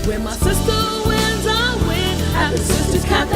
When my sister wins, I win at the Sisters Cafe.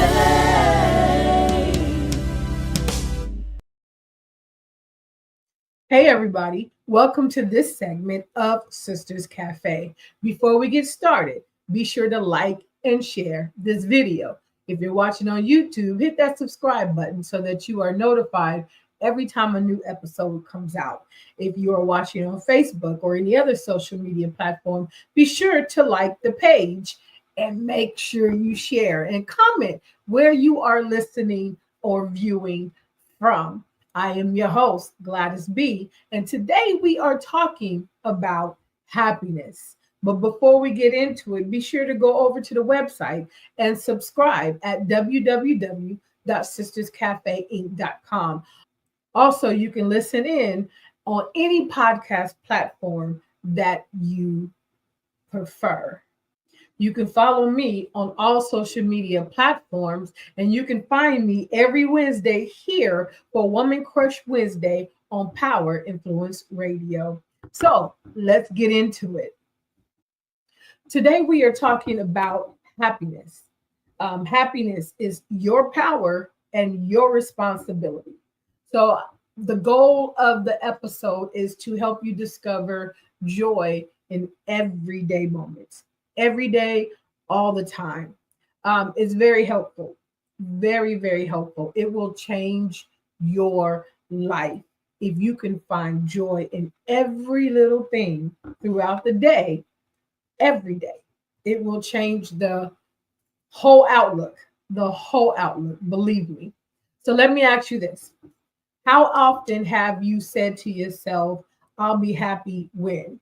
Hey everybody, welcome to this segment of Sisters Cafe. Before we get started, be sure to like and share this video. If you're watching on YouTube, hit that subscribe button so that you are notified every time a new episode comes out. If you are watching on Facebook or any other social media platform, be sure to like the page and make sure you share and comment where you are listening or viewing from. I am your host, Gladys B, and today we are talking about happiness. But before we get into it, be sure to go over to the website and subscribe at www.sisterscafeinc.com. Also, you can listen in on any podcast platform that you prefer. You can follow me on all social media platforms, and you can find me every Wednesday here for Woman Crush Wednesday on Power Influence Radio. So let's get into it. Today, we are talking about happiness. Happiness is your power and your responsibility. So, the goal of the episode is to help you discover joy in everyday moments, every day, all the time. It's very helpful, very, very helpful. It will change your life if you can find joy in every little thing throughout the day, every day. It will change whole outlook, the whole outlook, believe me. So let me ask you this. How often have you said to yourself, I'll be happy when?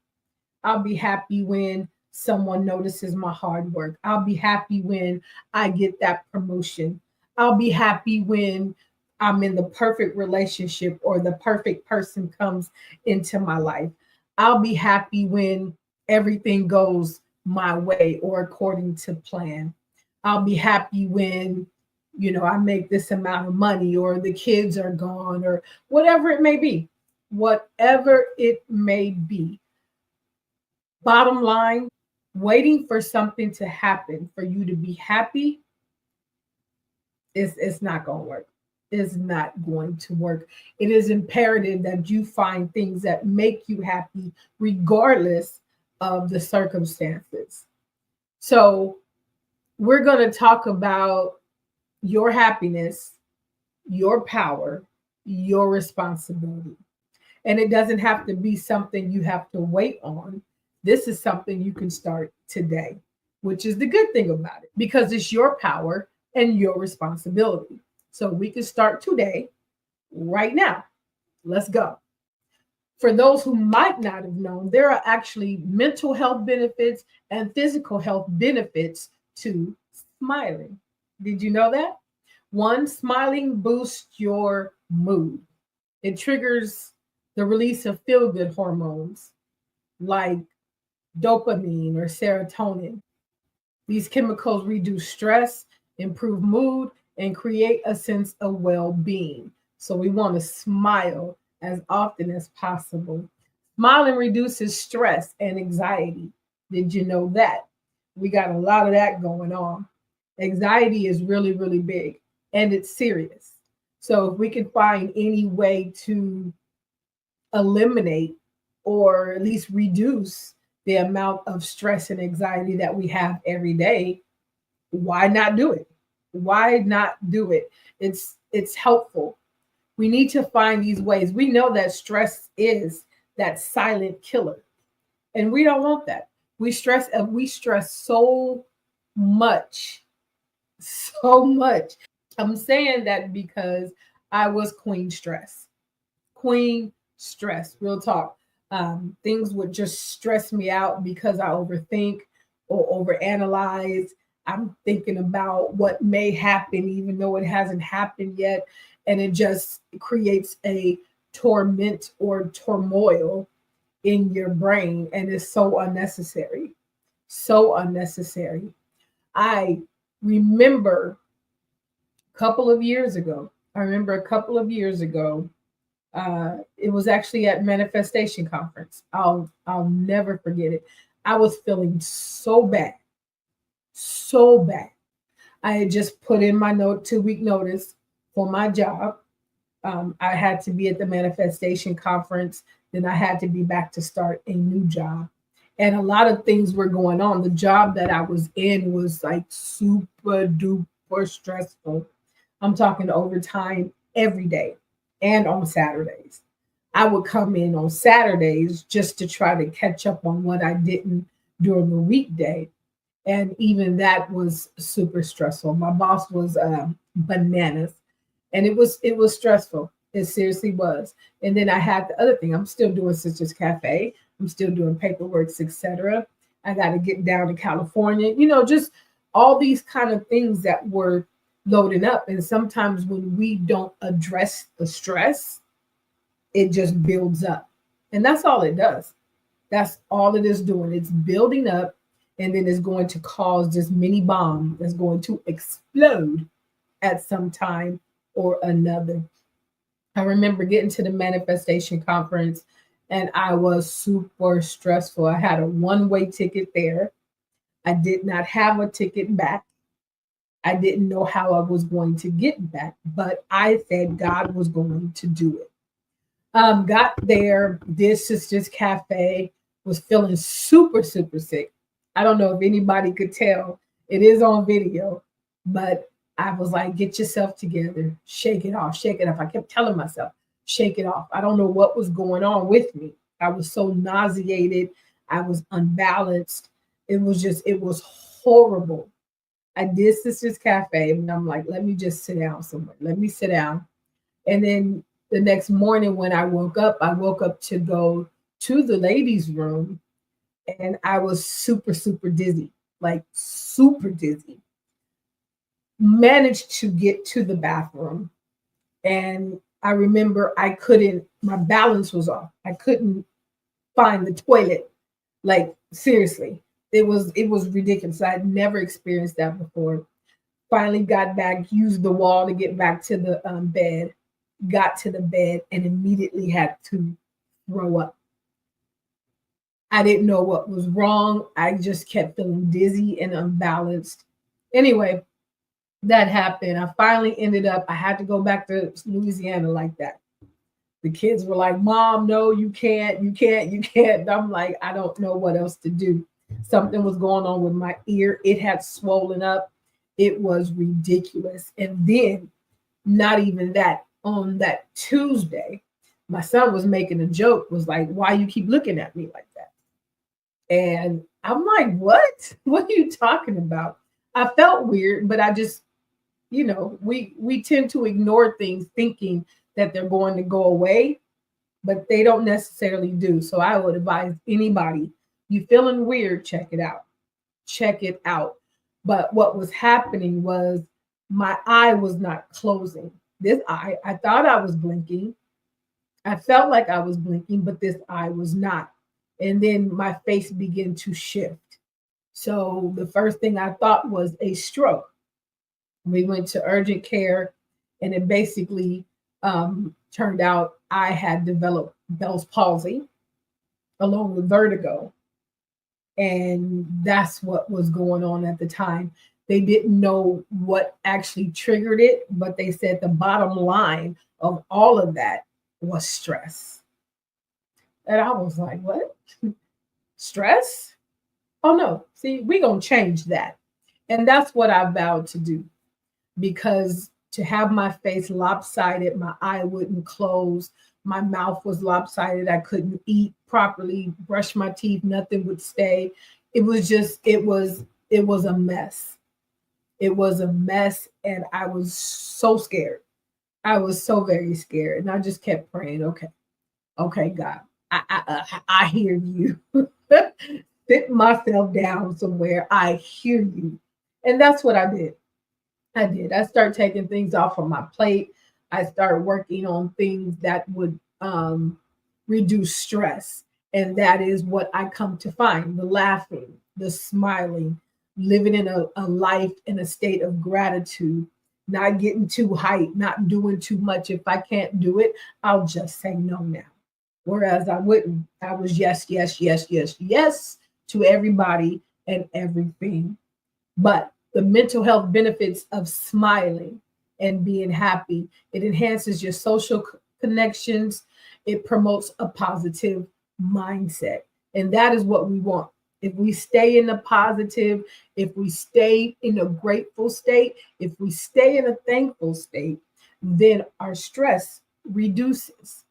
I'll be happy when someone notices my hard work. I'll be happy when I get that promotion. I'll be happy when I'm in the perfect relationship or the perfect person comes into my life. I'll be happy when everything goes my way or according to plan. I'll be happy when, I make this amount of money or the kids are gone or whatever it may be. Whatever it may be. Bottom line, waiting for something to happen for you to be happy it's not going to work. It's not going to work. It is imperative that you find things that make you happy regardless of the circumstances. So, we're going to talk about your happiness, your power, your responsibility. And it doesn't have to be something you have to wait on. This is something you can start today, which is the good thing about it, because it's your power and your responsibility. So we can start today, right now. Let's go. For those who might not have known, there are actually mental health benefits and physical health benefits to smiling. Did you know that? One, smiling boosts your mood. It triggers the release of feel good hormones like dopamine or serotonin. These chemicals reduce stress, improve mood, and create a sense of well being. So we want to smile as often as possible. Smiling reduces stress and anxiety. Did you know that? We got a lot of that going on. Anxiety is really, really big and it's serious. So if we can find any way to eliminate or at least reduce the amount of stress and anxiety that we have every day, why not do it? Why not do it? It's helpful. We need to find these ways. We know that stress is that silent killer, and we don't want that. We stress so much, so much. I'm saying that because I was queen stress. Queen stress, real talk. Things would just stress me out because I overthink or overanalyze. I'm thinking about what may happen, even though it hasn't happened yet. And it just creates a torment or turmoil in your brain. And it's so unnecessary. So unnecessary. I remember I remember a couple of years ago, it was actually at Manifestation Conference. I'll never forget it. I was feeling so bad, so bad. I had just put in my 2-week notice for my job. I had to be at the manifestation conference. Then I had to be back to start a new job. And a lot of things were going on. The job that I was in was like super duper stressful. I'm talking overtime every day and on Saturdays. I would come in on Saturdays just to try to catch up on what I didn't during the weekday. And even that was super stressful. My boss was bananas, and it was stressful. It seriously was. And then I had the other thing. I'm still doing Sisters Cafe. I'm still doing paperwork, etc. I got to get down to California. Just all these kind of things that were loading up. And sometimes when we don't address the stress, it just builds up. And that's all it does. That's all it is doing. It's building up, and then it's going to cause this mini bomb that's going to explode at some time or another. I remember getting to the manifestation conference, and I was super stressful. I had a one-way ticket there. I did not have a ticket back. I didn't know how I was going to get back, but I said God was going to do it. Got there, did Sisters Cafe, was feeling super, super sick. I don't know if anybody could tell. It is on video, but I was like, get yourself together, shake it off, shake it off. I kept telling myself, shake it off. I don't know what was going on with me. I was so nauseated. I was unbalanced. It was horrible. I did Sisters Cafe, and I'm like, let me just sit down somewhere. Let me sit down. And then the next morning when I woke up to go to the ladies' room, and I was super, super dizzy, like super dizzy. Managed to get to the bathroom, and I remember my balance was off. I couldn't find the toilet. Like seriously, it was ridiculous. I had never experienced that before. Finally got back, used the wall to get back to the bed, got to the bed, and immediately had to throw up. I didn't know what was wrong. I just kept feeling dizzy and unbalanced. Anyway, that happened. I finally I had to go back to Louisiana like that. The kids were like, Mom, no, you can't. And I'm like, I don't know what else to do. Something was going on with my ear. It had swollen up. It was ridiculous. And then, not even that, on that Tuesday, my son was making a joke, was like, why you keep looking at me like that? And I'm like, what? What are you talking about? I felt weird, but I just, we tend to ignore things thinking that they're going to go away, but they don't necessarily do. So I would advise anybody, you feeling weird, check it out. Check it out. But what was happening was my eye was not closing. This eye, I thought I was blinking. I felt like I was blinking, but this eye was not. And then my face began to shift. So the first thing I thought was a stroke. We went to urgent care, and it basically turned out I had developed Bell's palsy along with vertigo. And that's what was going on at the time. They didn't know what actually triggered it, but they said the bottom line of all of that was stress. And I was like, what? Stress? Oh no, see, we're going to change that. And that's what I vowed to do, because to have my face lopsided, my eye wouldn't close, my mouth was lopsided, I couldn't eat properly, brush my teeth, nothing would stay. It was a mess. It was a mess, and I was so scared. I was so very scared, and I just kept praying, okay, God, I hear you. Sit myself down somewhere. I hear you. And that's what I did. I started taking things off of my plate. I started working on things that would reduce stress. And that is what I come to find: the laughing, the smiling, living in a life in a state of gratitude, not getting too hyped, not doing too much. If I can't do it, I'll just say no now. Whereas I wouldn't. I was yes to everybody and everything. But The mental health benefits of smiling and being happy. It enhances your social connections. It promotes a positive mindset. And that is what we want. If we stay in the positive, if we stay in a grateful state, if we stay in a thankful state, then our stress reduces.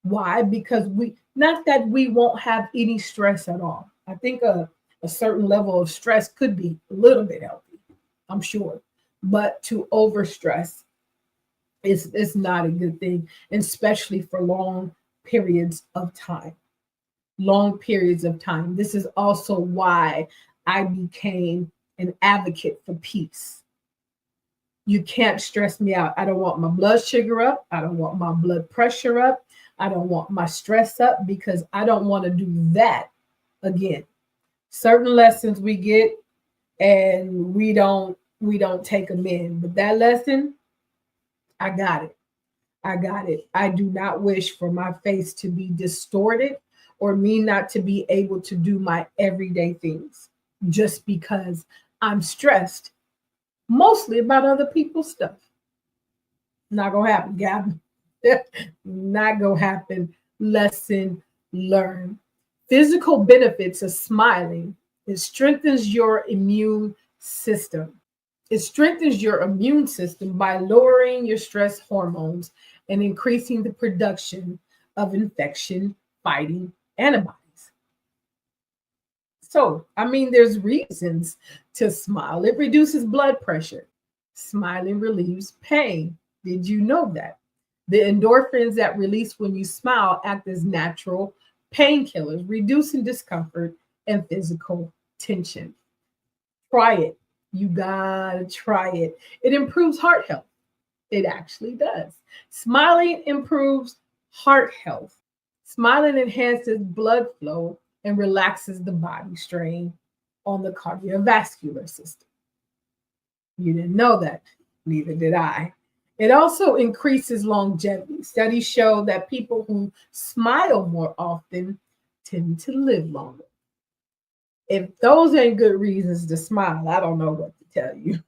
Why? Because not that we won't have any stress at all. I think a certain level of stress could be a little bit healthy, I'm sure. But to overstress is not a good thing, especially for long periods of time. Long periods of time. This is also why I became an advocate for peace. You can't stress me out. I don't want my blood sugar up. I don't want my blood pressure up. I don't want my stress up because I don't want to do that again. Certain lessons we get and we don't take them in. But that lesson, I got it. I got it. I do not wish for my face to be distorted or me not to be able to do my everyday things just because I'm stressed, mostly about other people's stuff. Not gonna happen, Gavin. Not gonna happen. Lesson learned. Physical benefits of smiling. It strengthens your immune system. It strengthens your immune system by lowering your stress hormones and increasing the production of infection fighting antibodies. So, I mean, there's reasons to smile. It reduces blood pressure. Smiling relieves pain. Did you know that? The endorphins that release when you smile act as natural painkillers, reducing discomfort and physical tension. Try it. You gotta try it. It improves heart health. It actually does. Smiling improves heart health. Smiling enhances blood flow and relaxes the body strain on the cardiovascular system. You didn't know that. Neither did I. It also increases longevity. Studies show that people who smile more often tend to live longer. If those ain't good reasons to smile, I don't know what to tell you.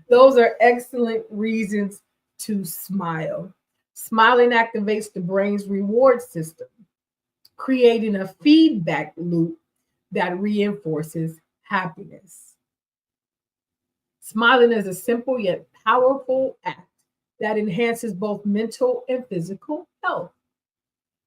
Those are excellent reasons to smile. Smiling activates the brain's reward system, creating a feedback loop that reinforces happiness. Smiling is a simple yet powerful act that enhances both mental and physical health.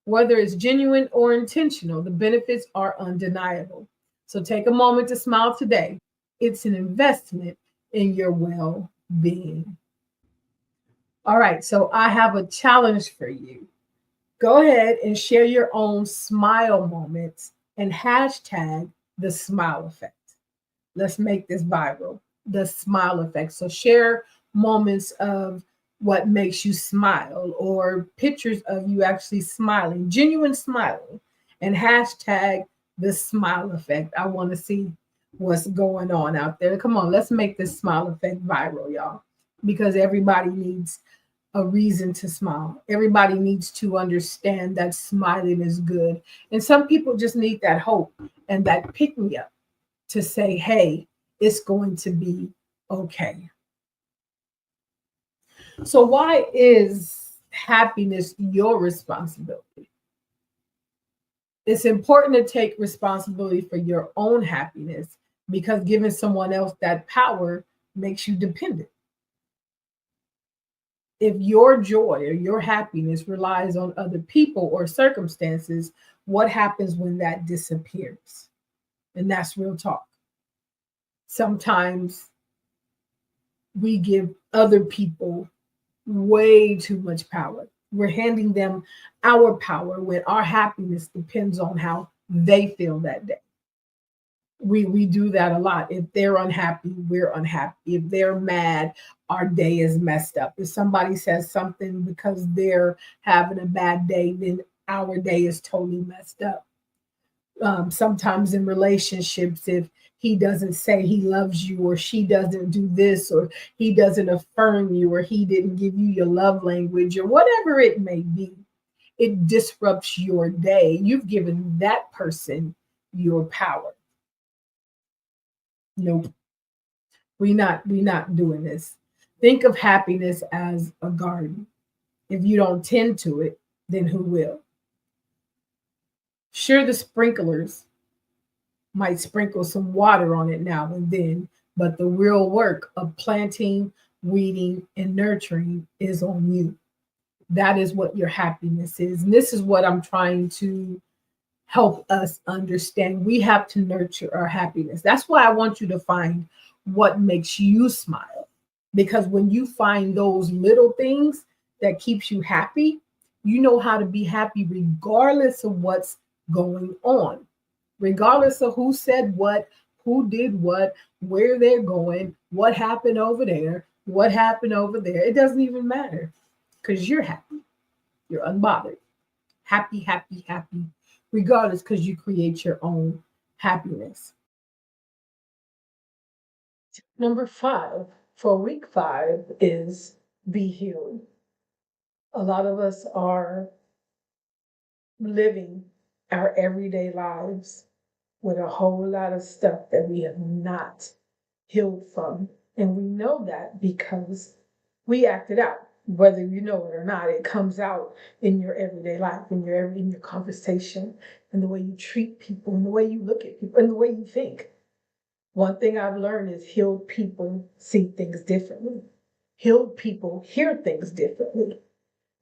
Whether it's genuine or intentional, the benefits are undeniable. So take a moment to smile today. It's an investment in your well being. All right, so I have a challenge for you. Go ahead and share your own smile moments and hashtag the smile effect. Let's make this viral. The smile effect. So share moments of what makes you smile or pictures of you actually smiling, genuine smiling, and hashtag the smile effect. I want to see what's going on out there. Come on, let's make this smile effect viral, y'all, because everybody needs a reason to smile. Everybody needs to understand that smiling is good. And some people just need that hope and that pick me up to say, hey, it's going to be okay. So, why is happiness your responsibility? It's important to take responsibility for your own happiness because giving someone else that power makes you dependent. If your joy or your happiness relies on other people or circumstances, what happens when that disappears? And that's real talk. Sometimes we give other people way too much power. We're handing them our power when our happiness depends on how they feel that day. We do that a lot. If they're unhappy, we're unhappy. If they're mad, our day is messed up. If somebody says something because they're having a bad day, then our day is totally messed up. Sometimes in relationships, if he doesn't say he loves you, or she doesn't do this, or he doesn't affirm you, or he didn't give you your love language, or whatever it may be, it disrupts your day. You've given that person your power. Nope. We not doing this. Think of happiness as a garden. If you don't tend to it, then who will? Sure, the sprinklers might sprinkle some water on it now and then, but the real work of planting, weeding, and nurturing is on you. That is what your happiness is. And this is what I'm trying to help us understand. We have to nurture our happiness. That's why I want you to find what makes you smile. Because when you find those little things that keeps you happy, you know how to be happy regardless of what's going on, regardless of who said what, who did what, where they're going, what happened over there, what happened over there. It doesn't even matter because you're happy. You're unbothered. Happy, happy, happy, regardless, because you create your own happiness. Number 5 for week 5 is be healed. A lot of us are living our everyday lives with a whole lot of stuff that we have not healed from. And we know that because we act it out. Whether you know it or not, it comes out in your everyday life, in your conversation, in the way you treat people, in the way you look at people, in the way you think. One thing I've learned is healed people see things differently. Healed people hear things differently.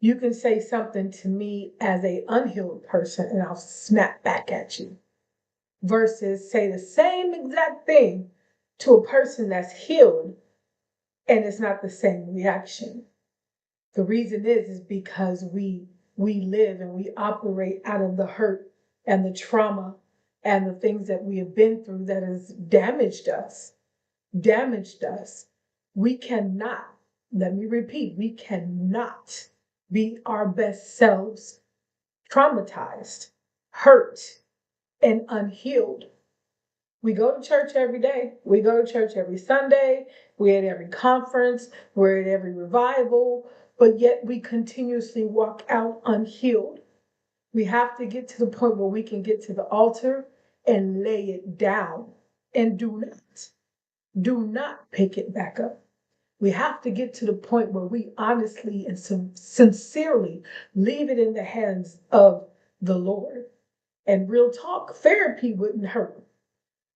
You can say something to me as a unhealed person and I'll snap back at you versus say the same exact thing to a person that's healed and it's not the same reaction. The reason is because we live and we operate out of the hurt and the trauma and the things that we have been through that has damaged us. We cannot, let me repeat, we cannot be our best selves traumatized, hurt, and unhealed. We go to church every day. We go to church every Sunday. We're at every conference. We're at every revival. But yet we continuously walk out unhealed. We have to get to the point where we can get to the altar and lay it down and do not pick it back up. We have to get to the point where we honestly and sincerely leave it in the hands of the Lord. And real talk, therapy wouldn't hurt.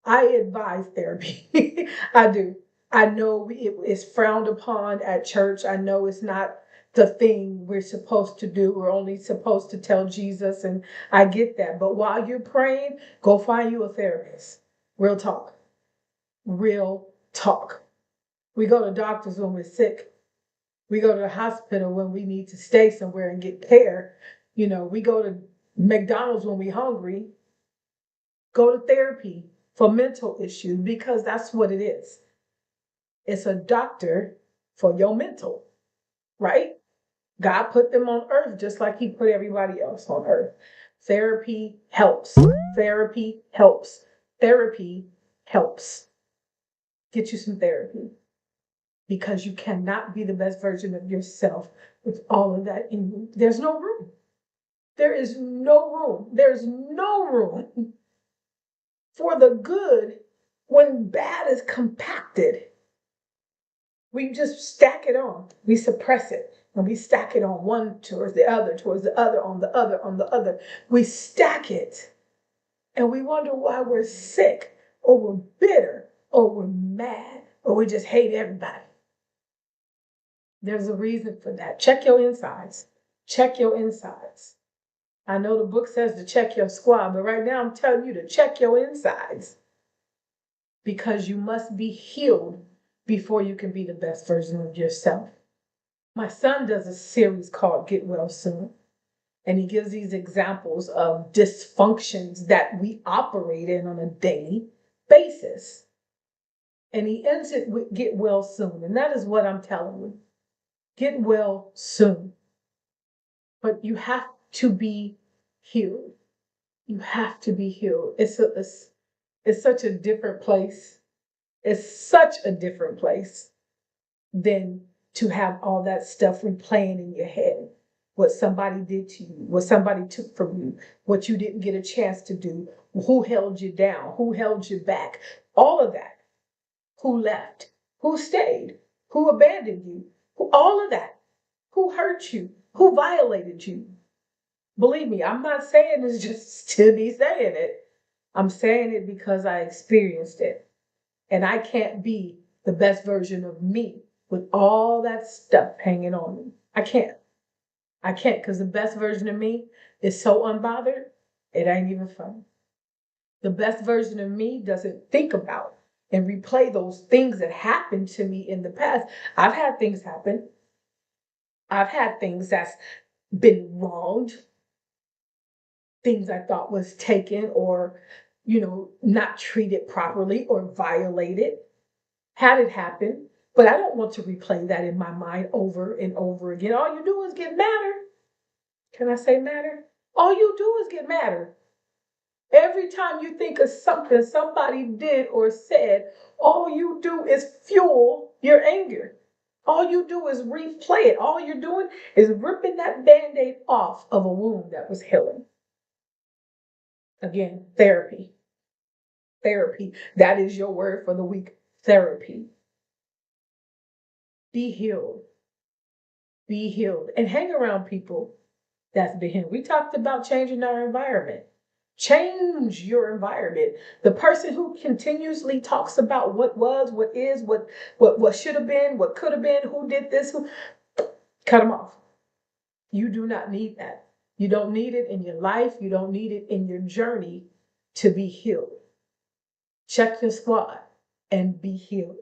I advise therapy. I do. I know it is frowned upon at church. I know it's not the thing we're supposed to do. We're only supposed to tell Jesus, and I get that. But while you're praying, go find you a therapist. Real talk. Real talk. We go to doctors when we're sick. We go to the hospital when we need to stay somewhere and get care. We go to McDonald's when we're hungry. Go to therapy for mental issues because that's what it is. It's a doctor for your mental, right? God put them on earth just like he put everybody else on earth. Therapy helps. Therapy helps. Therapy helps. Get you some therapy because you cannot be the best version of yourself with all of that in you. There's no room. There is no room. There's no room for the good when bad is compacted. We just stack it on. We suppress it. And we stack it on one towards the other, on the other, on the other. We stack it. And we wonder why we're sick, or we're bitter, or we're mad, or we just hate everybody. There's a reason for that. Check your insides. Check your insides. I know the book says to check your squad, but right now I'm telling you to check your insides. Because you must be healed before you can be the best version of yourself. My son does a series called Get Well Soon, and he gives these examples of dysfunctions that we operate in on a daily basis. And he ends it with Get Well Soon, and that is what I'm telling you. Get well soon. But you have to be healed. You have to be healed. It's such a different place. It's such a different place than to have all that stuff replaying in your head. What somebody did to you, what somebody took from you, what you didn't get a chance to do, who held you down, who held you back, all of that. Who left? Who stayed? Who abandoned you? Who, all of that. Who hurt you? Who violated you? Believe me, I'm not saying this just to be saying it. I'm saying it because I experienced it. And I can't be the best version of me with all that stuff hanging on me. I can't. I can't, because the best version of me is so unbothered, it ain't even funny. The best version of me doesn't think about and replay those things that happened to me in the past. I've had things happen. I've had things that's been wronged, things I thought was taken or, not treated properly or violated. Had it happen, but I don't want to replay that in my mind over and over again. All you do is get madder. Can I say madder? All you do is get madder. Every time you think of something somebody did or said, all you do is fuel your anger. All you do is replay it. All you're doing is ripping that band-aid off of a wound that was healing. Again, therapy. Therapy. That is your word for the week. Therapy. Be healed. Be healed. And hang around people that's been healed. We talked about changing our environment. Change your environment. The person who continuously talks about what was, what is, what should have been, what could have been, who did this, cut them off. You do not need that. You don't need it in your life. You don't need it in your journey to be healed. Check your squad and be healed.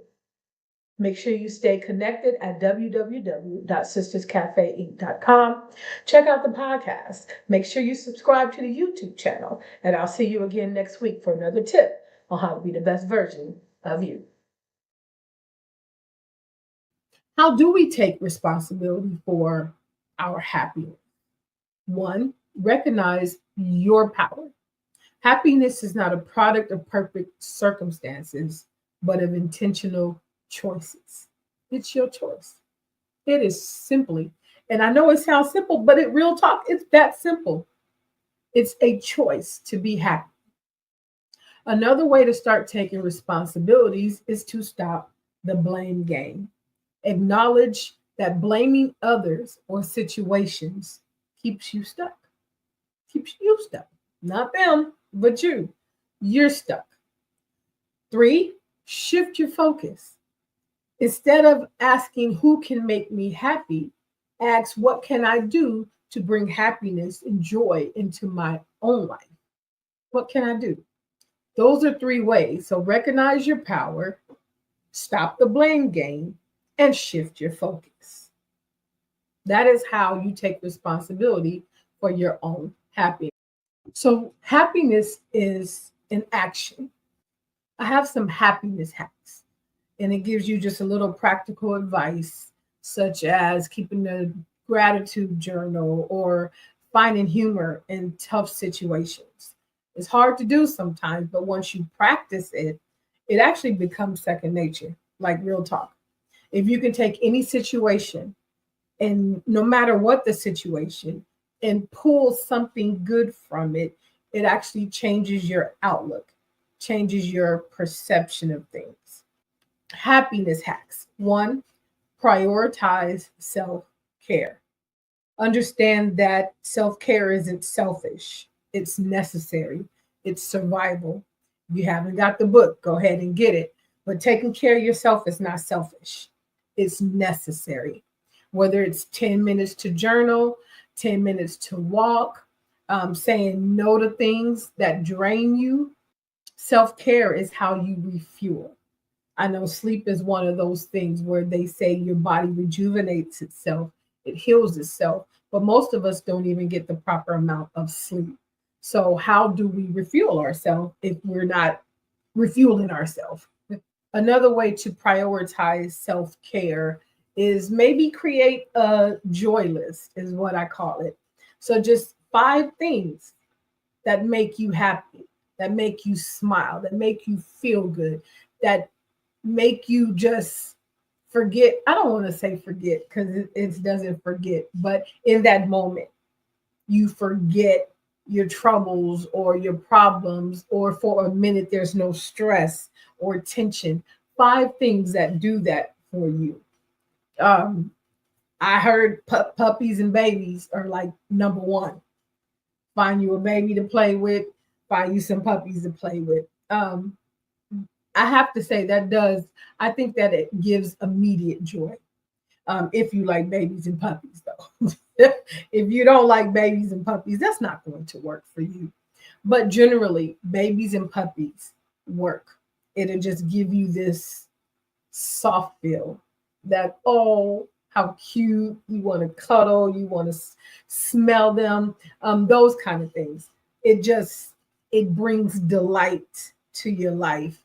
Make sure you stay connected at www.sisterscafeinc.com. Check out the podcast. Make sure you subscribe to the YouTube channel. And I'll see you again next week for another tip on how to be the best version of you. How do we take responsibility for our happiness? 1, recognize your power. Happiness is not a product of perfect circumstances, but of intentional choices. It's your choice. It is simply, and I know it sounds simple, but it real talk, it's that simple. It's a choice to be happy. Another way to start taking responsibilities is to stop the blame game. Acknowledge that blaming others or situations keeps you stuck. Keeps you stuck. Not them, but you. You're stuck. 3, shift your focus. Instead of asking who can make me happy, ask what can I do to bring happiness and joy into my own life? What can I do? Those are 3 ways. So recognize your power, stop the blame game, and shift your focus. That is how you take responsibility for your own happiness. So happiness is an action. I have some happiness hacks. And it gives you just a little practical advice, such as keeping a gratitude journal or finding humor in tough situations. It's hard to do sometimes, but once you practice it, it actually becomes second nature, like real talk. If you can take any situation, and no matter what the situation, and pull something good from it, it actually changes your outlook, changes your perception of things. Happiness hacks. 1, prioritize self-care. Understand that self-care isn't selfish. It's necessary. It's survival. If you haven't got the book, go ahead and get it. But taking care of yourself is not selfish. It's necessary. Whether it's 10 minutes to journal, 10 minutes to walk, saying no to things that drain you. Self-care is how you refuel. I know sleep is one of those things where they say your body rejuvenates itself, it heals itself, but most of us don't even get the proper amount of sleep. So how do we refuel ourselves if we're not refueling ourselves? Another way to prioritize self-care is maybe create a joy list, is what I call it. So just 5 things that make you happy, that make you smile, that make you feel good, that make you just forget. I don't want to say forget because it doesn't forget, but in that moment, you forget your troubles or your problems, or for a minute, there's no stress or tension. 5 things that do that for you. Um, I heard puppies and babies are like number one. Find you a baby to play with, find you some puppies to play with. I have to say that does, I think that it gives immediate joy. If you like babies and puppies, though. If you don't like babies and puppies, that's not going to work for you. But generally, babies and puppies work. It'll just give you this soft feel that, oh, how cute, you want to cuddle, you want to smell them, those kind of things. It just, it brings delight to your life.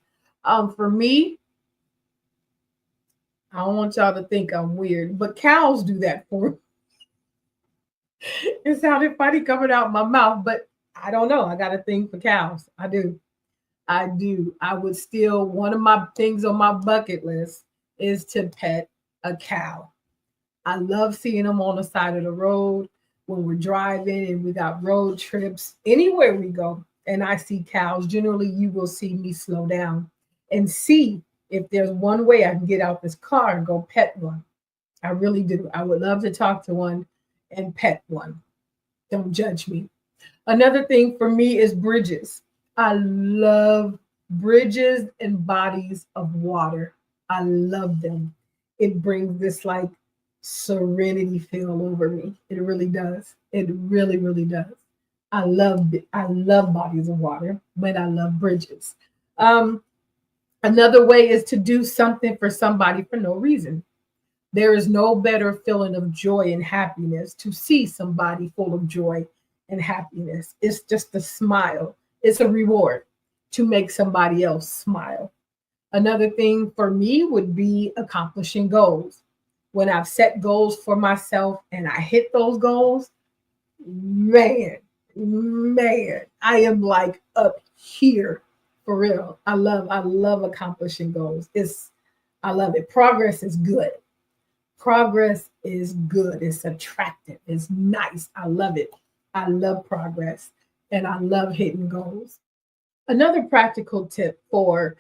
For me, I don't want y'all to think I'm weird, but cows do that for me. It sounded funny coming out my mouth, but I don't know. I got a thing for cows. I do. I do. I would still, one of my things on my bucket list is to pet a cow. I love seeing them on the side of the road when we're driving and we got road trips, anywhere we go, and I see cows. Generally, you will see me slow down and see if there's one way I can get out this car and go pet one. I really do. I would love to talk to one and pet one. Don't judge me. Another thing for me is bridges. I love bridges and bodies of water. I love them. It brings this like serenity feel over me. It really does. It really, really does. I love bodies of water, but I love bridges. Um, Another way is to do something for somebody for no reason. There is no better feeling of joy and happiness to see somebody full of joy and happiness. It's just a smile. It's a reward to make somebody else smile. Another thing for me would be accomplishing goals. When I've set goals for myself and I hit those goals, man, man, I am like up here for real. I love accomplishing goals. I love it. Progress is good. Progress is good. It's attractive. It's nice. I love it. I love progress and I love hitting goals. Another practical tip for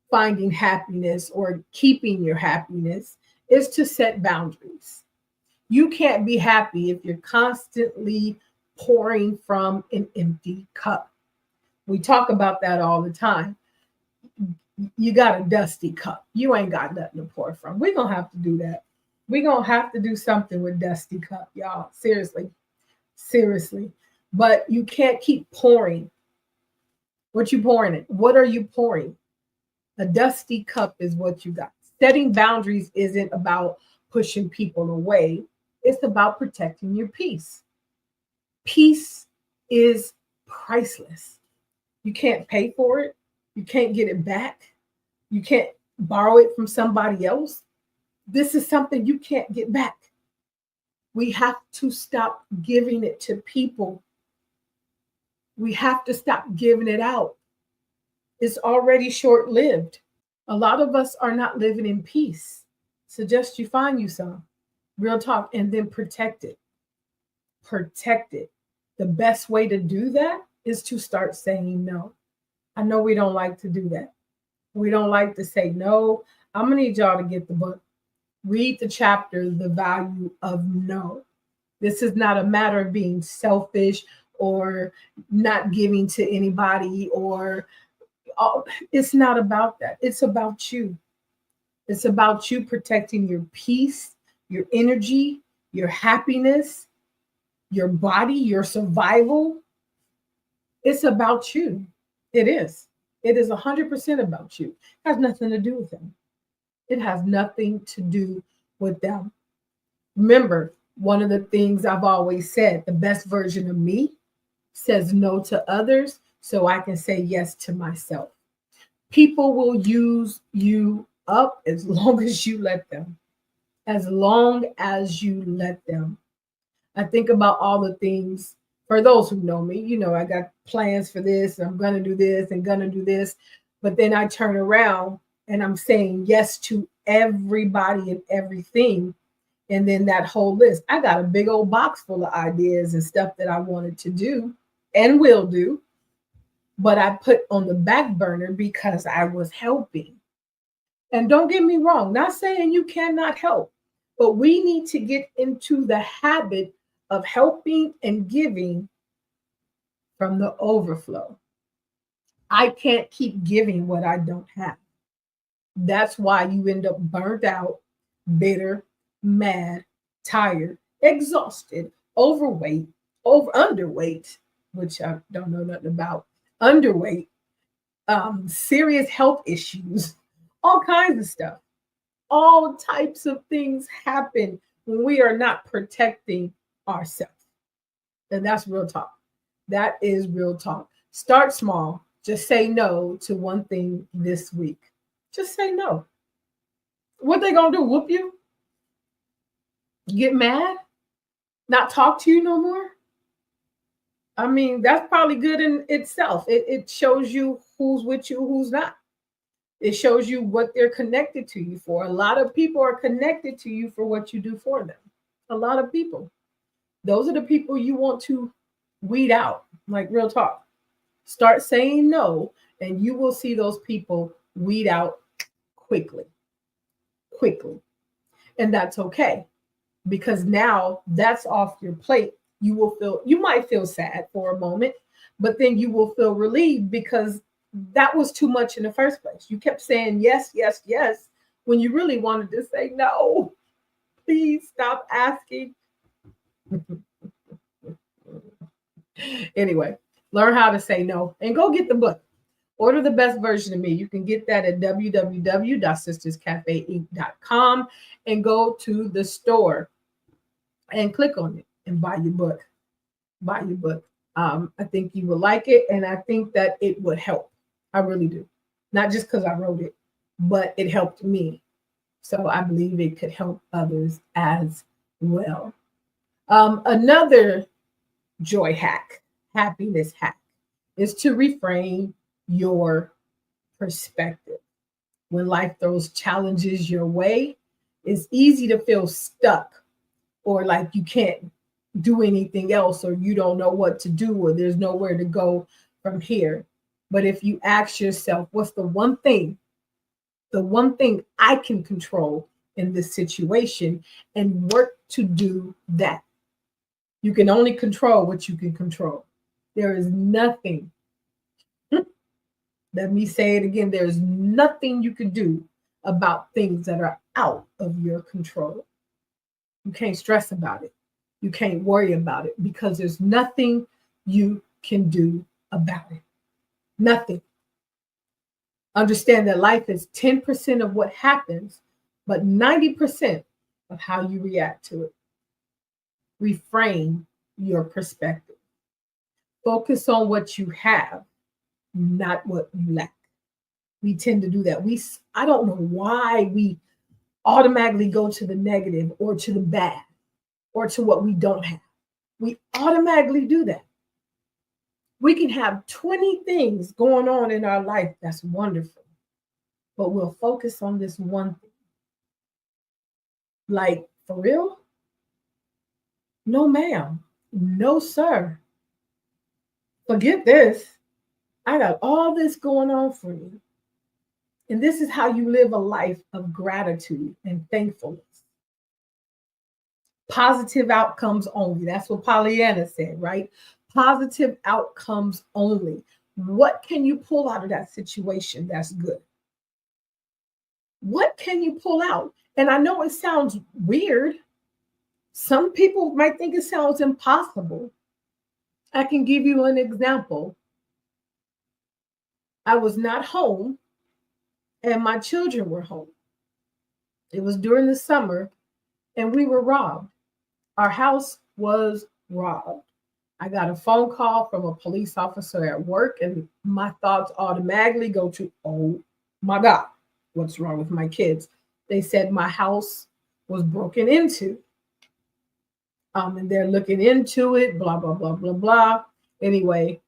finding happiness or keeping your happiness is to set boundaries. You can't be happy if you're constantly pouring from an empty cup. We talk about that all the time. You got a dusty cup. You ain't got nothing to pour from. We're going to have to do that. We're going to have to do something with dusty cup, y'all. Seriously. Seriously. But you can't keep pouring. What you pouring it? What are you pouring? A dusty cup is what you got. Setting boundaries isn't about pushing people away. It's about protecting your peace. Peace is priceless. You can't pay for it. You can't get it back. You can't borrow it from somebody else. This is something you can't get back. We have to stop giving it to people. We have to stop giving it out. It's already short lived. A lot of us are not living in peace. Suggest you find you some. Real talk, and then protect it. Protect it. The best way to do that is to start saying no. I know we don't like to do that. We don't like to say no. I'm going to need y'all to get the book. Read the chapter, The Value of No. This is not a matter of being selfish or not giving to anybody or it's not about that. It's about you. It's about you protecting your peace, your energy, your happiness, your body, your survival. It's about you. It is. It is 100% about you. It has nothing to do with them. It has nothing to do with them. Remember, one of the things I've always said, the best version of me says no to others so I can say yes to myself. People will use you up as long as you let them. As long as you let them. I think about all the things, for those who know me, you know, I got plans for this, I'm going to do this and going to do this. But then I turn around and I'm saying yes to everybody and everything. And then that whole list, I got a big old box full of ideas and stuff that I wanted to do and will do, but I put on the back burner because I was helping. And don't get me wrong, not saying you cannot help, but we need to get into the habit of helping and giving from the overflow. I can't keep giving what I don't have. That's why you end up burnt out, bitter, mad, tired, exhausted, overweight, underweight, which I don't know nothing about, underweight, serious health issues, all kinds of stuff. All types of things happen when we are not protecting ourselves. And that's real talk. That is real talk. Start small. Just say no to one thing this week. Just say no. What they gonna do? Whoop you? Get mad? Not talk to you no more? I mean, that's probably good in itself. It shows you who's with you, who's not. It shows you what they're connected to you for. A lot of people are connected to you for what you do for them. A lot of people. Those are the people you want to weed out, like real talk. Start saying no, and you will see those people weed out quickly. Quickly. And that's okay, because now that's off your plate. You might feel sad for a moment, but then you will feel relieved because that was too much in the first place. You kept saying yes, yes, yes, when you really wanted to say no. Please stop asking. Anyway, learn how to say no and go get the book. Order the best version of me. You can get that at www.sisterscafeinc.com and go to the store and click on it and buy your book. Buy your book. I think you will like it, and I think that it would help. I really do. Not just because I wrote it, but it helped me. So I believe it could help others as well. Another joy hack, happiness hack, is to reframe your perspective. When life throws challenges your way, it's easy to feel stuck or like you can't do anything else, or you don't know what to do, or there's nowhere to go from here. But if you ask yourself, what's the one thing I can control in this situation, and work to do that. You can only control what you can control. There is nothing, let me say it again, there's nothing you can do about things that are out of your control. You can't stress about it. You can't worry about it because there's nothing you can do about it. Nothing. Understand that life is 10% of what happens, but 90% of how you react to it. Reframe your perspective. Focus on what you have, not what you lack. We tend to do that. I don't know why we automatically go to the negative or to the bad or to what we don't have. We automatically do that. We can have 20 things going on in our life that's wonderful, but we'll focus on this one thing. Like, for real? No, ma'am. No, sir. Forget this. I got all this going on for you. And this is how you live a life of gratitude and thankfulness. Positive outcomes only. That's what Pollyanna said, right? Positive outcomes only. What can you pull out of that situation that's good? What can you pull out? And I know it sounds weird. Some people might think it sounds impossible. I can give you an example. I was not home and my children were home. It was during the summer and we were robbed. Our house was robbed. I got a phone call from a police officer at work, and my thoughts automatically go to, oh my God, what's wrong with my kids? They said my house was broken into. And they're looking into it, blah, blah, blah, blah, blah. Anyway,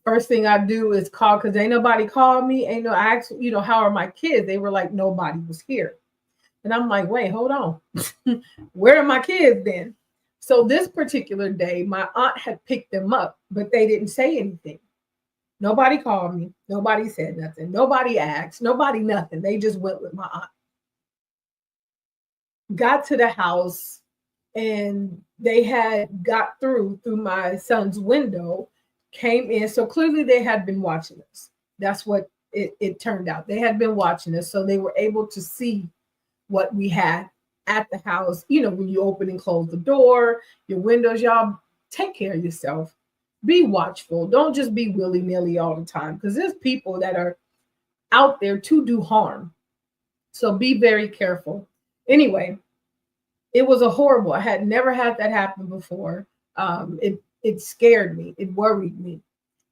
first thing I do is call, because ain't nobody called me. I asked, how are my kids? They were like, nobody was here. And I'm like, wait, hold on. Where are my kids then? So this particular day, my aunt had picked them up, but they didn't say anything. Nobody called me. Nobody said nothing. Nobody asked. Nobody nothing. They just went with my aunt. Got to the house, and they had got through my son's window, came in. So clearly they had been watching us. That's what it turned out. They had been watching us. So they were able to see what we had at the house. You know, when you open and close the door, your windows, y'all take care of yourself. Be watchful. Don't just be willy-nilly all the time, because there's people that are out there to do harm. So be very careful. Anyway, it was a horrible. I had never had that happen before. It scared me. It worried me.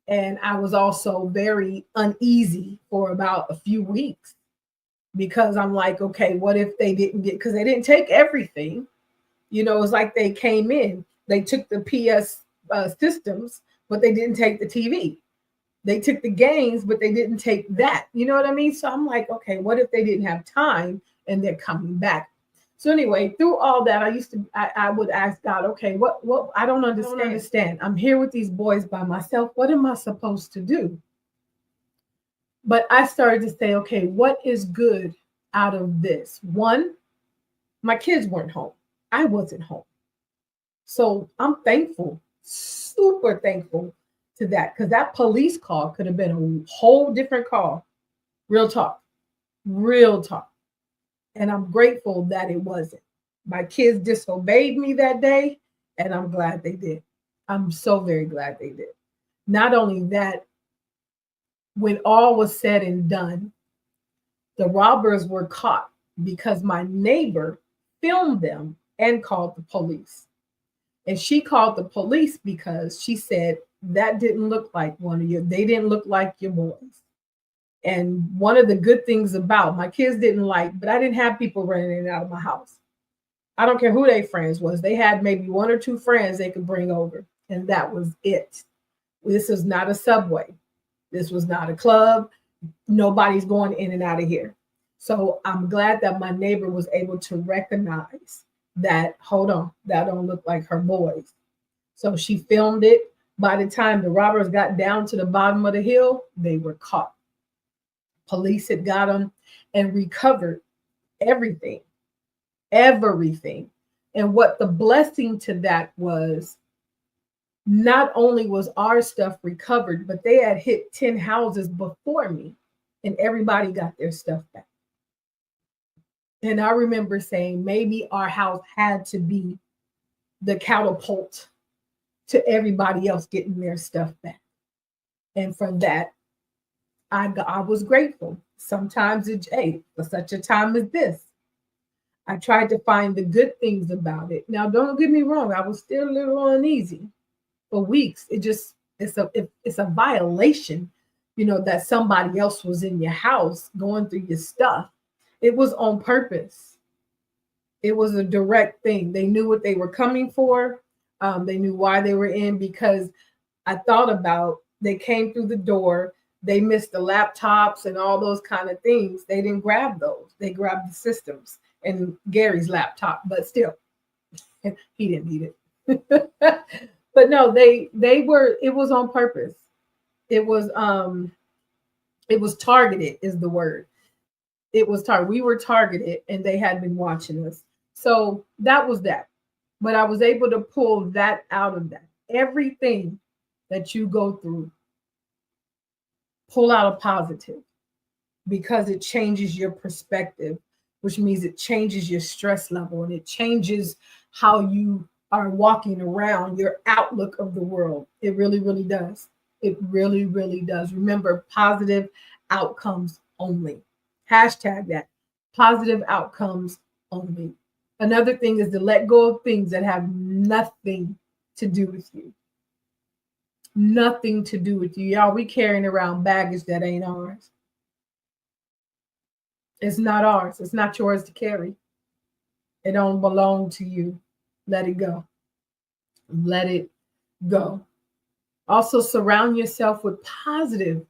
And I was also very uneasy for about a few weeks, because I'm like, okay, what if they didn't get, because they didn't take everything. You know, it's like they came in, they took the PS systems, but they didn't take the TV. They took the games, but they didn't take that. You know what I mean? So I'm like, okay, what if they didn't have time and they're coming back? So anyway, through all that, I would ask God, okay, what I don't understand. I'm here with these boys by myself. What am I supposed to do? But I started to say, okay, what is good out of this? One, my kids weren't home. I wasn't home. So I'm thankful, super thankful to that, because that police call could have been a whole different call. Real talk, real talk. And I'm grateful that it wasn't. My kids disobeyed me that day, and I'm glad they did. I'm so very glad they did. Not only that, when all was said and done, the robbers were caught because my neighbor filmed them and called the police. And she called the police because she said that didn't look like one of you. They didn't look like your boys. And one of the good things about my kids didn't like, but I didn't have people running in and out of my house. I don't care who their friends was. They had maybe one or two friends they could bring over, and that was it. This is not a Subway. This was not a club. Nobody's going in and out of here. So I'm glad that my neighbor was able to recognize that, hold on, that don't look like her boys. So she filmed it. By the time the robbers got down to the bottom of the hill, they were caught. Police had got them and recovered everything, everything. And what the blessing to that was, not only was our stuff recovered, but they had hit 10 houses before me, and everybody got their stuff back. And I remember saying maybe our house had to be the catapult to everybody else getting their stuff back. And from that, I was grateful. Sometimes hey, for such a time as this, I tried to find the good things about it. Now, don't get me wrong, I was still a little uneasy for weeks. It's a violation, you know, that somebody else was in your house going through your stuff. It was on purpose. It was a direct thing. They knew what they were coming for. They knew why they were in, because I thought about, they came through the door, they missed the laptops and all those kind of things. They didn't grab those. They grabbed the systems and Gary's laptop, but still, he didn't need it. But no, they were, it was on purpose. It was targeted is the word. It was targeted. We were targeted, and they had been watching us. So that was that. But I was able to pull that out of that. Everything that you go through, pull out a positive, because it changes your perspective, which means it changes your stress level, and it changes how you are walking around, your outlook of the world. It really, really does. It really, really does. Remember, positive outcomes only. Hashtag that. Positive outcomes only. Another thing is to let go of things that have nothing to do with you. Nothing to do with you. Y'all, we carrying around baggage that ain't ours. It's not ours. It's not yours to carry. It don't belong to you. Let it go. Let it go. Also, surround yourself with positive,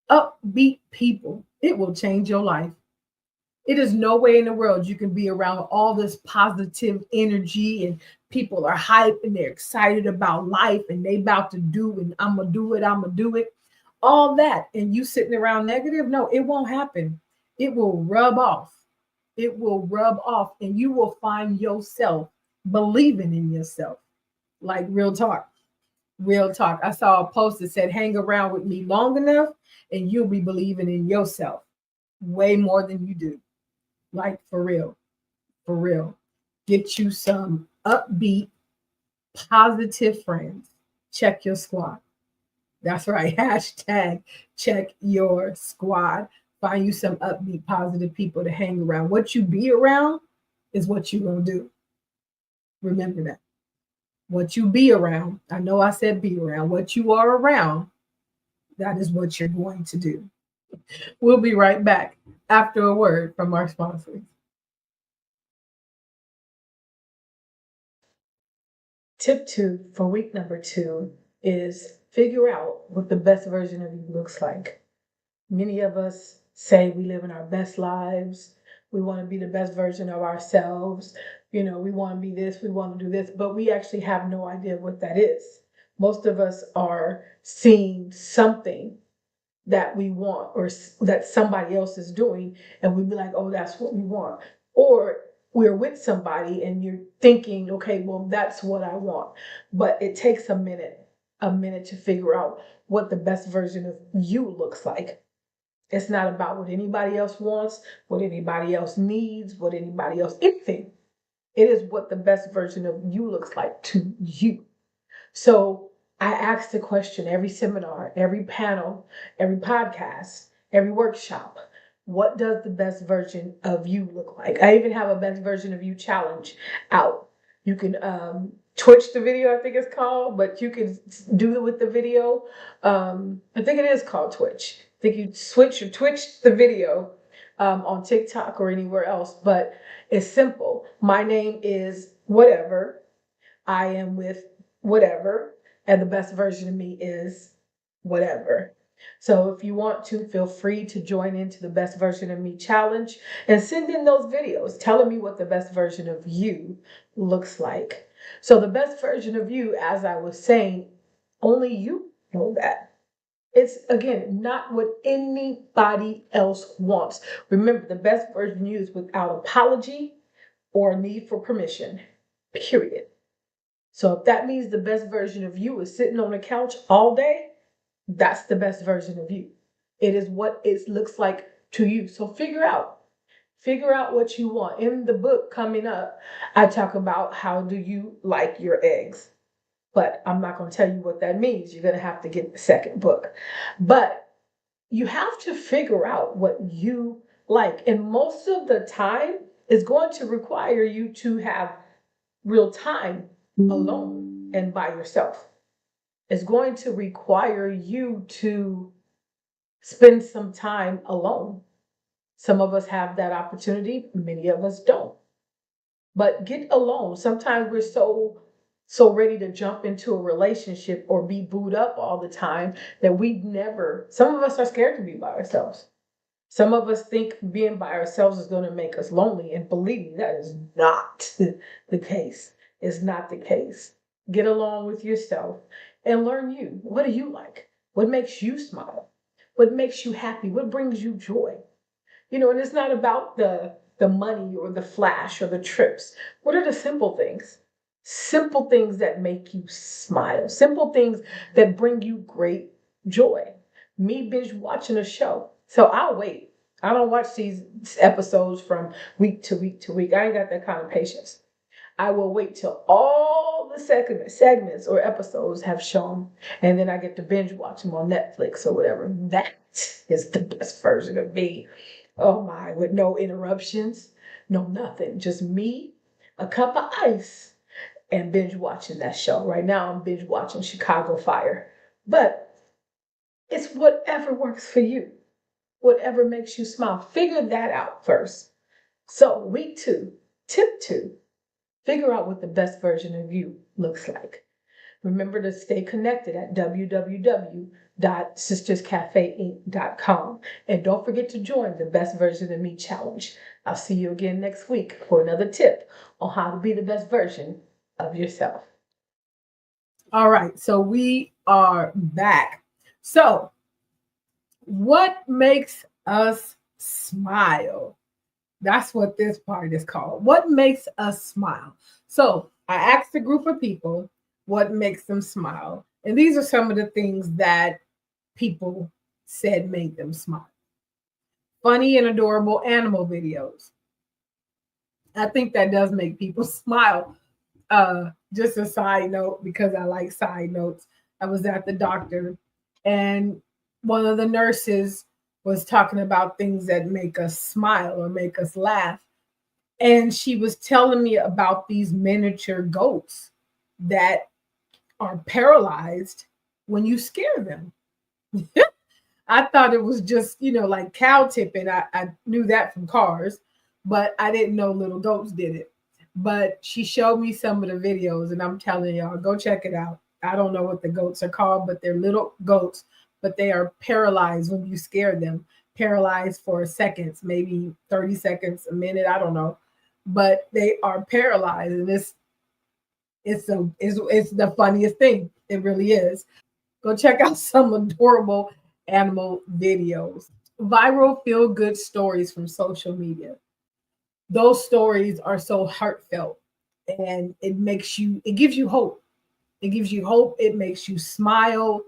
upbeat people. It will change your life. It is no way in the world you can be around all this positive energy, and people are hyped and they're excited about life and they about to do, and I'm going to do it. all that and you sitting around negative, no, it won't happen. It will rub off. It will rub off and you will find yourself believing in yourself. Like real talk. Real talk. I saw a post that said, hang around with me long enough and you'll be believing in yourself way more than you do. Like for real. For real. Get you some upbeat, positive friends. Check your squad. That's right. Hashtag check your squad. Find you some upbeat, positive people to hang around. What you be around is what you're going to do. Remember that. What you be around, I know I said be around, what you are around, that is what you're going to do. We'll be right back after a word from our sponsors. Tip 2 for week number 2 is figure out what the best version of you looks like. Many of us say we live in our best lives. We want to be the best version of ourselves. You know, we want to be this, we want to do this, but we actually have no idea what that is. Most of us are seeing something that we want or that somebody else is doing, and we be like, oh, that's what we want. Or we're with somebody and you're thinking, okay, well, that's what I want. But it takes a minute to figure out what the best version of you looks like. It's not about what anybody else wants, what anybody else needs, what anybody else, anything. It is what the best version of you looks like to you. So I ask the question every seminar, every panel, every podcast, every workshop, what does the best version of you look like? I even have a best version of you challenge out. You can Twitch the video, I think it's called, but you can do it with the video. I think it is called Twitch. I think you switch or Twitch the video on TikTok or anywhere else, but it's simple. My name is whatever. I am with whatever, and the best version of me is whatever. So if you want to, feel free to join into the best version of me challenge and send in those videos telling me what the best version of you looks like. So the best version of you, as I was saying, only you know that. It's, again, not what anybody else wants. Remember, the best version of you is without apology or need for permission, period. So if that means the best version of you is sitting on the couch all day, that's the best version of you. It is what it looks like to you. So figure out what you want. In the book coming up, I talk about how do you like your eggs. But I'm not going to tell you what that means. You're going to have to get the second book. But you have to figure out what you like. And most of the time, it's going to require you to have real time alone and by yourself. It's going to require you to spend some time alone. Some of us have that opportunity, many of us don't. But get alone. Sometimes we're so ready to jump into a relationship or be booed up all the time that some of us are scared to be by ourselves. Some of us think being by ourselves is going to make us lonely, and believe me, that is not the case. It's not the case. Get along with yourself and learn you. What do you like? What makes you smile? What makes you happy? What brings you joy? You know, and it's not about the money or the flash or the trips. What are the simple things? Simple things that make you smile. Simple things that bring you great joy. Me binge watching a show. So I'll wait. I don't watch these episodes from week to week to week. I ain't got that kind of patience. I will wait till all the segments or episodes have shown, and then I get to binge watch them on Netflix or whatever. That is the best version of me. Oh my, with no interruptions, no nothing. Just me, a cup of ice, and binge watching that show. Right now I'm binge watching Chicago Fire. But it's whatever works for you. Whatever makes you smile. Figure that out first. So week 2, tip 2, figure out what the best version of you looks like. Remember to stay connected at www.sisterscafeinc.com. And don't forget to join the Best Version of Me Challenge. I'll see you again next week for another tip on how to be the best version of yourself. All right, so we are back. So What makes us smile? That's what this part is called. What makes us smile? So I asked a group of people what makes them smile. And these are some of the things that people said made them smile. Funny and adorable animal videos. I think that does make people smile. Just a side note, because I like side notes. I was at the doctor and one of the nurses was talking about things that make us smile or make us laugh. And she was telling me about these miniature goats that are paralyzed when you scare them. I thought it was just, like cow tipping. I knew that from cars, but I didn't know little goats did it. But she showed me some of the videos, and I'm telling y'all, go check it out. I don't know what the goats are called, but they're little goats, but they are paralyzed when you scare them, paralyzed for seconds, maybe 30 seconds, a minute, I don't know. But they are paralyzed, and it's the funniest thing. It really is. Go check out some adorable animal videos. Viral feel good stories from social media. Those stories are so heartfelt and it gives you hope. It gives you hope. It makes you smile.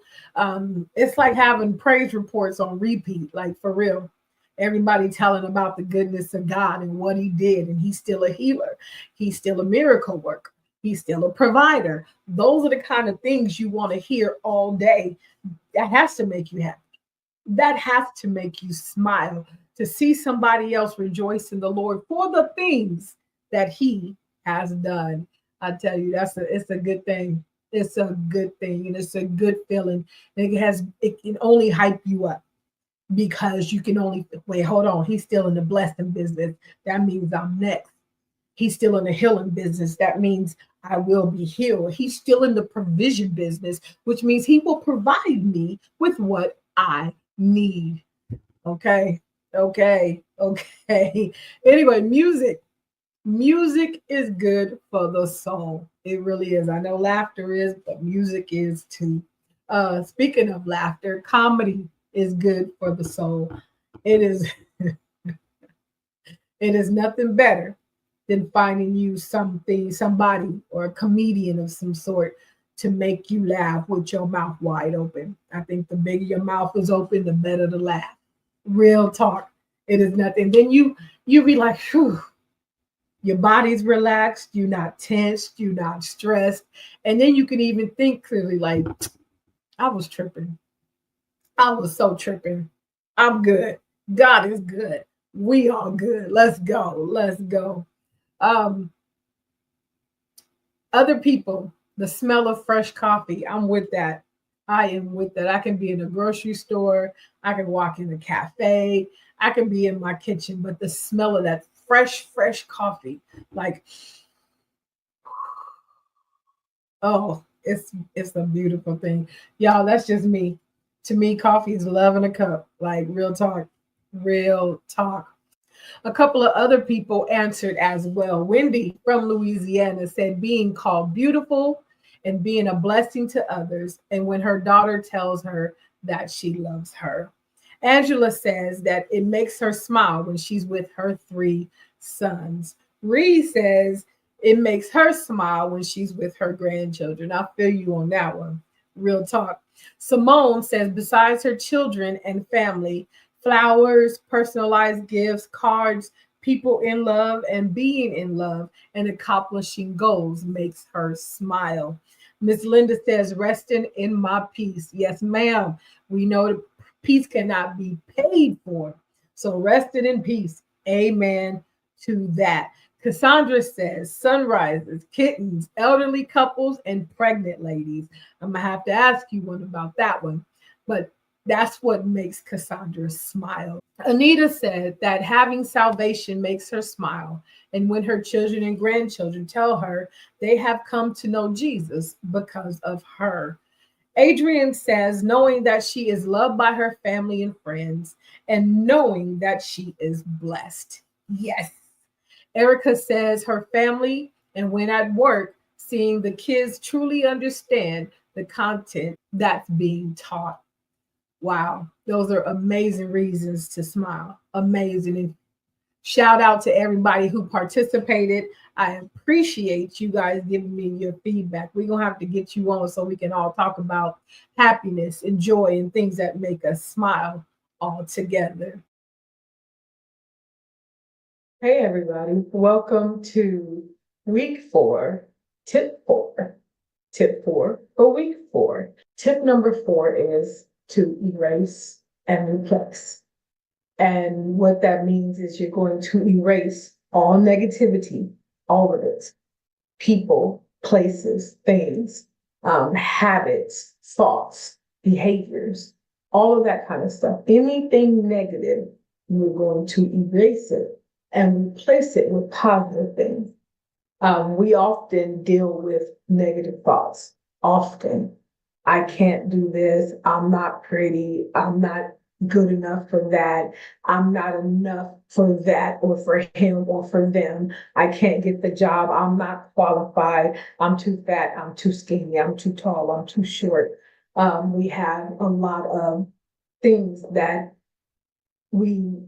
It's like having praise reports on repeat, like for real. Everybody telling about the goodness of God and what he did. And he's still a healer. He's still a miracle worker. He's still a provider. Those are the kind of things you want to hear all day. That has to make you happy. That has to make you smile to see somebody else rejoice in the Lord for the things that he has done. I tell you, it's a good thing. It's a good thing, and it's a good feeling. It can only hype you up because you can only wait. Hold on, he's still in the blessing business. That means I'm next. He's still in the healing business. That means I will be healed. He's still in the provision business, which means he will provide me with what I need. Okay. Okay. Okay. Anyway, music. Music is good for the soul. It really is. I know laughter is, but music is too. Speaking of laughter, comedy is good for the soul. It is it is nothing better than finding you somebody or a comedian of some sort to make you laugh with your mouth wide open. I think the bigger your mouth is open, the better the laugh. Real talk. It is nothing. Then you be like, whew, your body's relaxed, you're not tensed, you're not stressed. And then you can even think clearly, like, I was tripping. I was so tripping. I'm good. God is good. We are good. Let's go. Let's go. Um, Other people, the smell of fresh coffee. I'm with that. I am with that. I can be in a grocery store. I can walk in a cafe. I can be in my kitchen, but the smell of that fresh coffee, like, oh, it's a beautiful thing. Y'all, that's just me. To me, coffee is love in a cup. Like real talk. Real talk. A couple of other people answered as well. Wendy from Louisiana said being called beautiful and being a blessing to others, and when her daughter tells her that she loves her. Angela says that it makes her smile when she's with her three sons. Ree says it makes her smile when she's with her grandchildren. I feel you on that one. Real talk. Simone says besides her children and family, flowers, personalized gifts, cards, people in love, and being in love and accomplishing goals makes her smile. Miss Linda says, resting in my peace. Yes, ma'am. We know that peace cannot be paid for. So resting in peace. Amen to that. Cassandra says, sunrises, kittens, elderly couples, and pregnant ladies. I'm going to have to ask you one about that one. But that's what makes Cassandra smile. Anita said that having salvation makes her smile. And when her children and grandchildren tell her they have come to know Jesus because of her. Adrian says, knowing that she is loved by her family and friends, and knowing that she is blessed. Yes. Erica says her family, and when at work, seeing the kids truly understand the content that's being taught. Wow, those are amazing reasons to smile. Amazing. And shout out to everybody who participated. I appreciate you guys giving me your feedback. We're going to have to get you on so we can all talk about happiness and joy and things that make us smile all together. Hey, everybody. Welcome to week 4, tip 4. Tip 4 for week 4. Tip number 4 is to erase and replace. And what that means is you're going to erase all negativity, all of it, people, places, things, habits, thoughts, behaviors, all of that kind of stuff. Anything negative, you're going to erase it and replace it with positive things. We often deal with negative thoughts. Often, I can't do this. I'm not pretty. I'm not good enough for that. I'm not enough for that or for him or for them. I can't get the job. I'm not qualified. I'm too fat. I'm too skinny. I'm too tall. I'm too short. We have a lot of things that we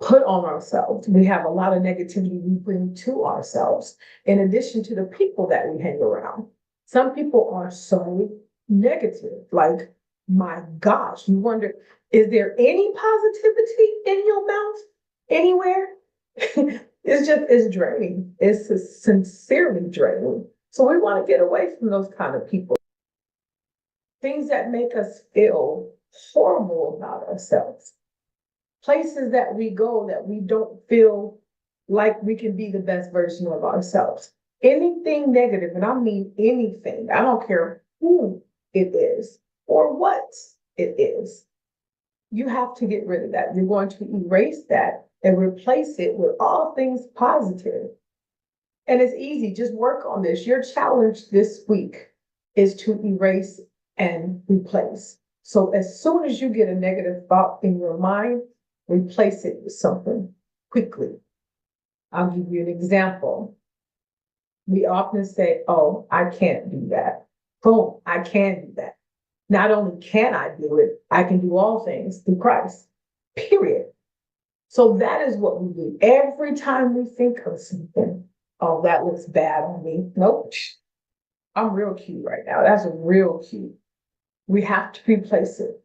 put on ourselves. We have a lot of negativity we bring to ourselves, in addition to the people that we hang around. Some people are so negative, like, my gosh, you wonder, is there any positivity in your mouth anywhere? It's draining. It's sincerely draining. So we want to get away from those kind of people. Things that make us feel horrible about ourselves. Places that we go that we don't feel like we can be the best version of ourselves. Anything negative, and I mean anything, I don't care who it is or what it is, you have to get rid of that. You're going to erase that and replace it with all things positive. And it's easy, just work on this. Your challenge this week is to erase and replace. So as soon as you get a negative thought in your mind, replace it with something quickly. I'll give you an example. We often say, oh, I can't do that. Boom, I can do that. Not only can I do it, I can do all things through Christ, period. So that is what we do. Every time we think of something, oh, that looks bad on me. Nope, I'm real cute right now. That's real cute. We have to replace it.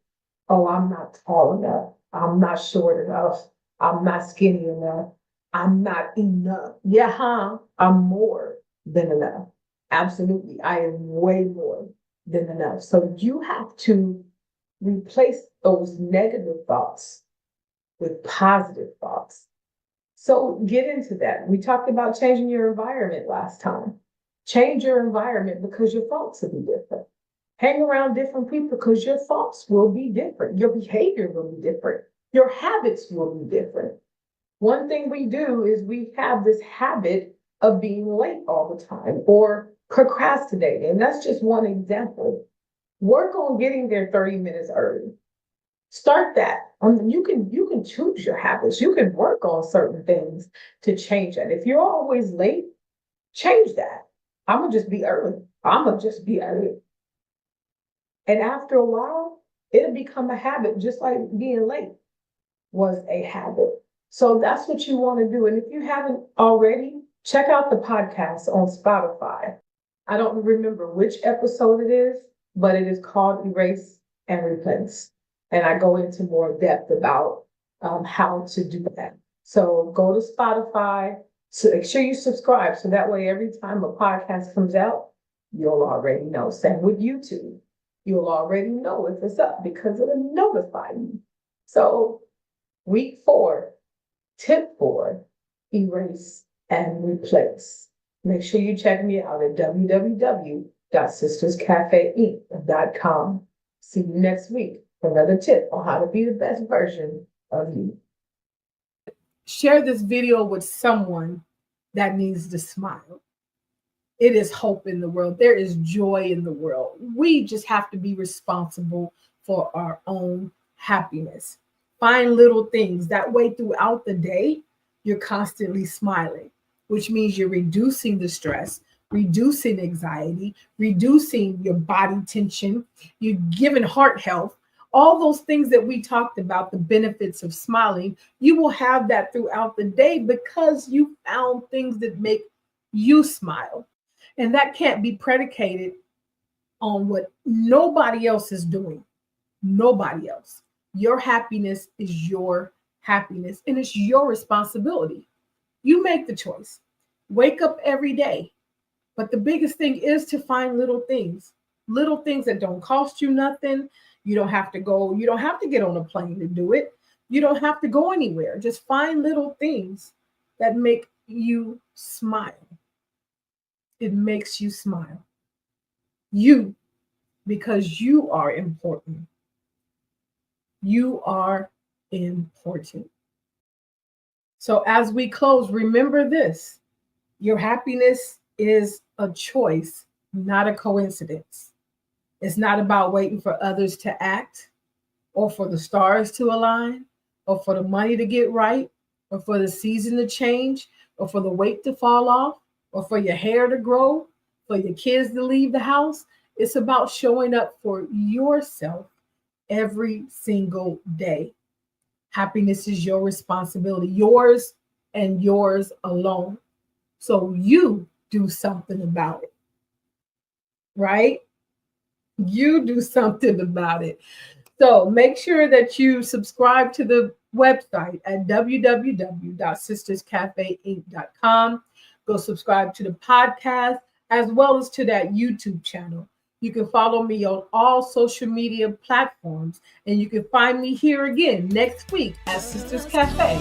Oh, I'm not tall enough. I'm not short enough. I'm not skinny enough. I'm not enough. Yeah, I'm more than enough. Absolutely. I am way more than enough. So you have to replace those negative thoughts with positive thoughts. So get into that. We talked about changing your environment last time. Change your environment because your thoughts will be different. Hang around different people because your thoughts will be different. Your behavior will be different. Your habits will be different. One thing we do is we have this habit of being late all the time or procrastinating. And that's just one example. Work on getting there 30 minutes early. Start that. You can choose your habits. You can work on certain things to change that. If you're always late, change that. I'm gonna just be early. And after a while, it'll become a habit, just like being late was a habit. So that's what you want to do. And if you haven't already, check out the podcast on Spotify. I don't remember which episode it is, but it is called Erase and Replace. And I go into more depth about how to do that. So go to Spotify, so make sure you subscribe. So that way, every time a podcast comes out, you'll already know. Same with YouTube. You'll already know if it's up because it'll notify you. So week 4, tip 4, erase and replace. Make sure you check me out at www.sisterscafeinc.com. See you next week for another tip on how to be the best version of you. Share this video with someone that needs to smile. It is hope in the world. There is joy in the world. We just have to be responsible for our own happiness. Find little things. That way throughout the day, you're constantly smiling, which means you're reducing the stress, reducing anxiety, reducing your body tension. You're giving heart health. All those things that we talked about, the benefits of smiling, you will have that throughout the day because you found things that make you smile. And that can't be predicated on what nobody else is doing. Nobody else. Your happiness is your happiness, and it's your responsibility. You make the choice. Wake up every day. But the biggest thing is to find little things that don't cost you nothing. You don't have to go, you don't have to get on a plane to do it. You don't have to go anywhere. Just find little things that make you smile. It makes you smile. You, because you are important. You are important. So as we close, remember this: your happiness is a choice, not a coincidence. It's not about waiting for others to act, or for the stars to align, or for the money to get right, or for the season to change, or for the weight to fall off, or for your hair to grow, for your kids to leave the house. It's about showing up for yourself every single day. Happiness is your responsibility, yours and yours alone. So you do something about it, right? You do something about it. So make sure that you subscribe to the website at www.sisterscafeinc.com. Go subscribe to the podcast as well as to that YouTube channel. You can follow me on all social media platforms, and you can find me here again next week at Sisters Cafe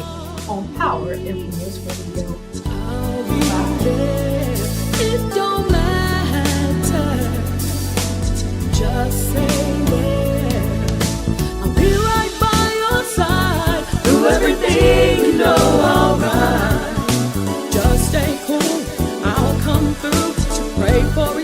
on Power Influence Radio. I'll be there. It don't matter. Just say where. I'll be right by your side. Through everything, you know, alright. Just stay cool. I'll come through to pray for